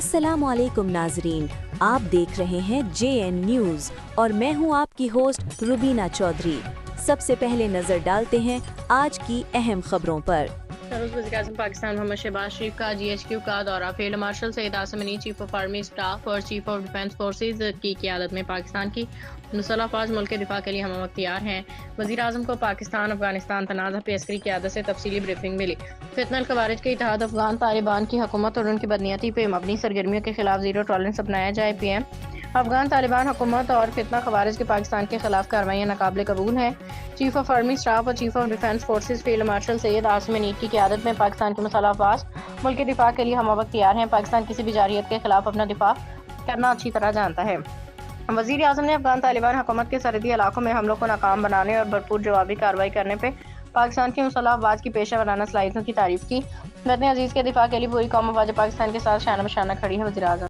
अस्सलाम वालेकुम नाजरीन, आप देख रहे हैं JN न्यूज़ और मैं हूं आपकी होस्ट रुबीना चौधरी। सबसे पहले नजर डालते हैं आज की अहम खबरों पर। वज़ीर-ए-आज़म पाकिस्तान मोहम्मद शहबाज शरीफ का GHQ का दौरा। फील्ड मार्शल सईद आसिम अनी चीफ ऑफ आर्मी स्टाफ और चीफ ऑफ डिफेंस फोर्सेज की क़यादत में पाकिस्तान की मुसल्लह फ़ौज मुल्क के दिफा के लिए हम वक्त तैयार हैं। वज़ीर-ए-आज़म को पाकिस्तान अफगानिस्तान तनाज़ा पे अस्करी क़यादत से तफसीली ब्रीफिंग मिली। फितनल ख़वारिज के इत्तेहाद अफगान तालिबान की हुकूमत और उनकी बदनीयती पे मबनी सरगर्मियों के खिलाफ ज़ीरो टॉलरेंस अपनाया जाए। PM अफगान तालिबान हुकूमत और फितना ख़वारिज के पाकिस्तान के खिलाफ कार्रवाइयाँ नाकाबिले कबूल हैं। चीफ ऑफ आर्मी स्टाफ और chief of defence forces field marshal Syed Asim अनी की क़यादत में पाकिस्तान की मुसल्लह अफ़वाज मुल्क के दिफा के लिए हम वक्त तैयार हैं। पाकिस्तान किसी भी जारहियत के खिलाफ अपना दिफा करना अच्छी तरह जानता है। वज़ीर आज़म ने अफगान तालिबान हुकूमत के सरहदी इलाकों में हमलों को नाकाम बनाने और भरपूर जवाबी कार्रवाई करने पर पाकिस्तान की मुसल्लह अफ़वाज की पेशा वराना सलाहियतों की तारीफ की। वतन अजीज़ के दिफा के लिए पूरी कौम अफ़वाज पाकिस्तान के साथ शाना बशाना खड़ी है। वज़ीर आज़म